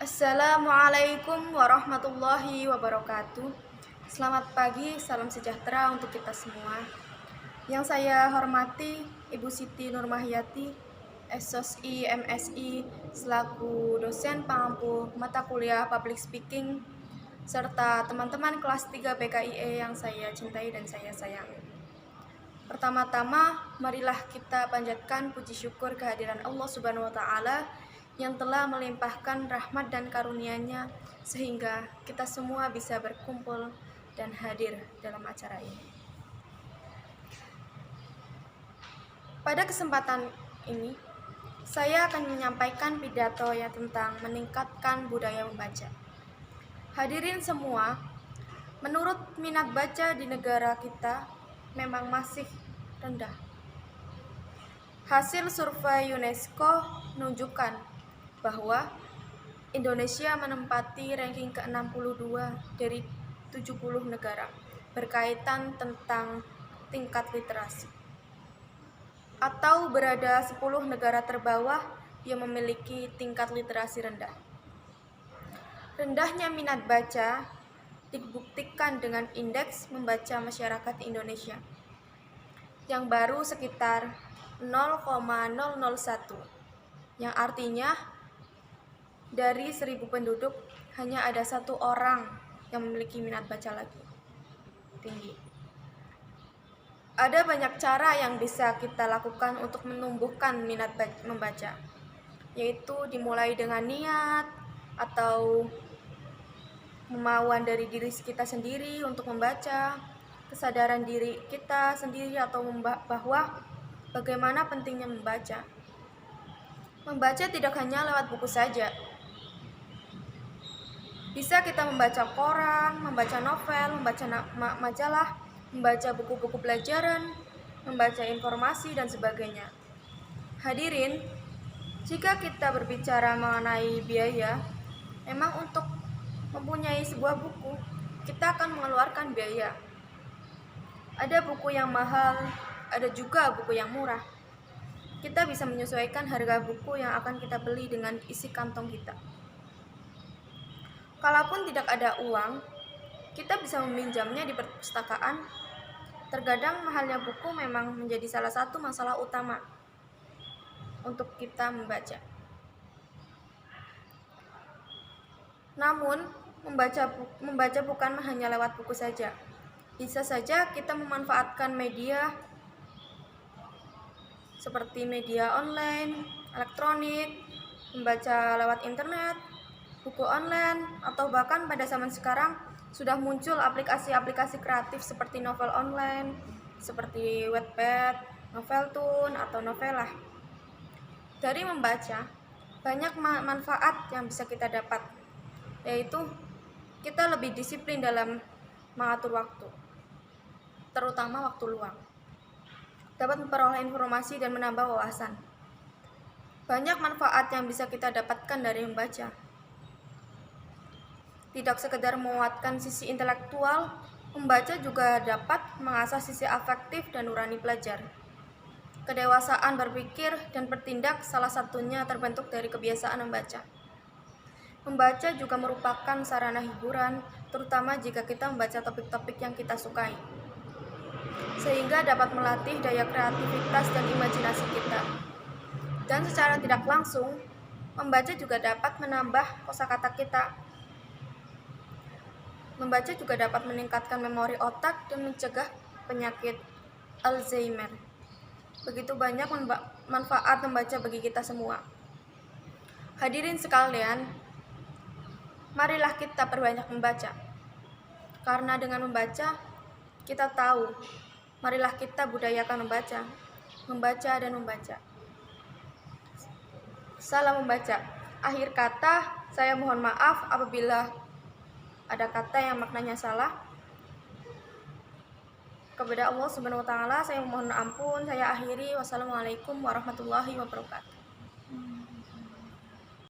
Assalamualaikum warahmatullahi wabarakatuh. Selamat pagi, salam sejahtera untuk kita semua. Yang saya hormati Ibu Siti Nurmahyati, SOSI MSI, selaku dosen pengampu mata kuliah Public Speaking, serta teman-teman kelas 3 PKIE yang saya cintai dan saya sayangi. Pertama-tama, marilah kita panjatkan puji syukur kehadiran Allah Subhanahu wa Ta'ala yang telah melimpahkan rahmat dan karunia-Nya sehingga kita semua bisa berkumpul dan hadir dalam acara ini. Pada kesempatan ini, saya akan menyampaikan pidato yang tentang meningkatkan budaya membaca. Hadirin semua, menurut minat baca di negara kita memang masih rendah. Hasil survei UNESCO menunjukkan bahwa Indonesia menempati ranking ke-62 dari 70 negara berkaitan tentang tingkat literasi, atau berada 10 negara terbawah yang memiliki tingkat literasi rendah. Rendahnya minat baca dibuktikan dengan indeks membaca masyarakat Indonesia yang baru sekitar 0,001, yang artinya dari 1000 penduduk hanya ada 1 orang yang memiliki minat baca lagi tinggi. Ada banyak cara yang bisa kita lakukan untuk menumbuhkan minat membaca, yaitu dimulai dengan niat atau kemauan dari diri kita sendiri untuk membaca, kesadaran diri kita sendiri atau bahwa bagaimana pentingnya membaca. Membaca tidak hanya lewat buku saja. Bisa kita membaca koran, membaca novel, membaca majalah, membaca buku-buku pelajaran, membaca informasi, dan sebagainya. Hadirin, jika kita berbicara mengenai biaya, memang untuk mempunyai sebuah buku, kita akan mengeluarkan biaya. Ada buku yang mahal, ada juga buku yang murah. Kita bisa menyesuaikan harga buku yang akan kita beli dengan isi kantong kita. Kalaupun tidak ada uang, kita bisa meminjamnya di perpustakaan. Terkadang mahalnya buku memang menjadi salah satu masalah utama untuk kita membaca. Namun, membaca bukan hanya lewat buku saja. Bisa saja kita memanfaatkan media seperti media online, elektronik, membaca lewat internet, buku online, atau bahkan pada zaman sekarang sudah muncul aplikasi-aplikasi kreatif seperti novel online, seperti Wattpad, Noveltoon, atau Novelah. Dari membaca, banyak manfaat yang bisa kita dapat, yaitu kita lebih disiplin dalam mengatur waktu, terutama waktu luang. Dapat memperoleh informasi dan menambah wawasan. Banyak manfaat yang bisa kita dapatkan dari membaca. Tidak sekedar menguatkan sisi intelektual, membaca juga dapat mengasah sisi afektif dan nurani pelajar. Kedewasaan berpikir dan bertindak salah satunya terbentuk dari kebiasaan membaca. Membaca juga merupakan sarana hiburan, terutama jika kita membaca topik-topik yang kita sukai, sehingga dapat melatih daya kreativitas dan imajinasi kita. Dan secara tidak langsung, membaca juga dapat menambah kosakata kita. Membaca juga dapat meningkatkan memori otak dan mencegah penyakit Alzheimer. Begitu banyak manfaat membaca bagi kita semua. Hadirin sekalian, marilah kita perbanyak membaca. Karena dengan membaca, kita tahu. Marilah kita budayakan membaca dan membaca. Salam membaca. Akhir kata, saya mohon maaf apabila ada kata yang maknanya salah. Kepada Allah Subhanahu wa Ta'ala saya mohon ampun. Saya akhiri. Wassalamualaikum warahmatullahi wabarakatuh.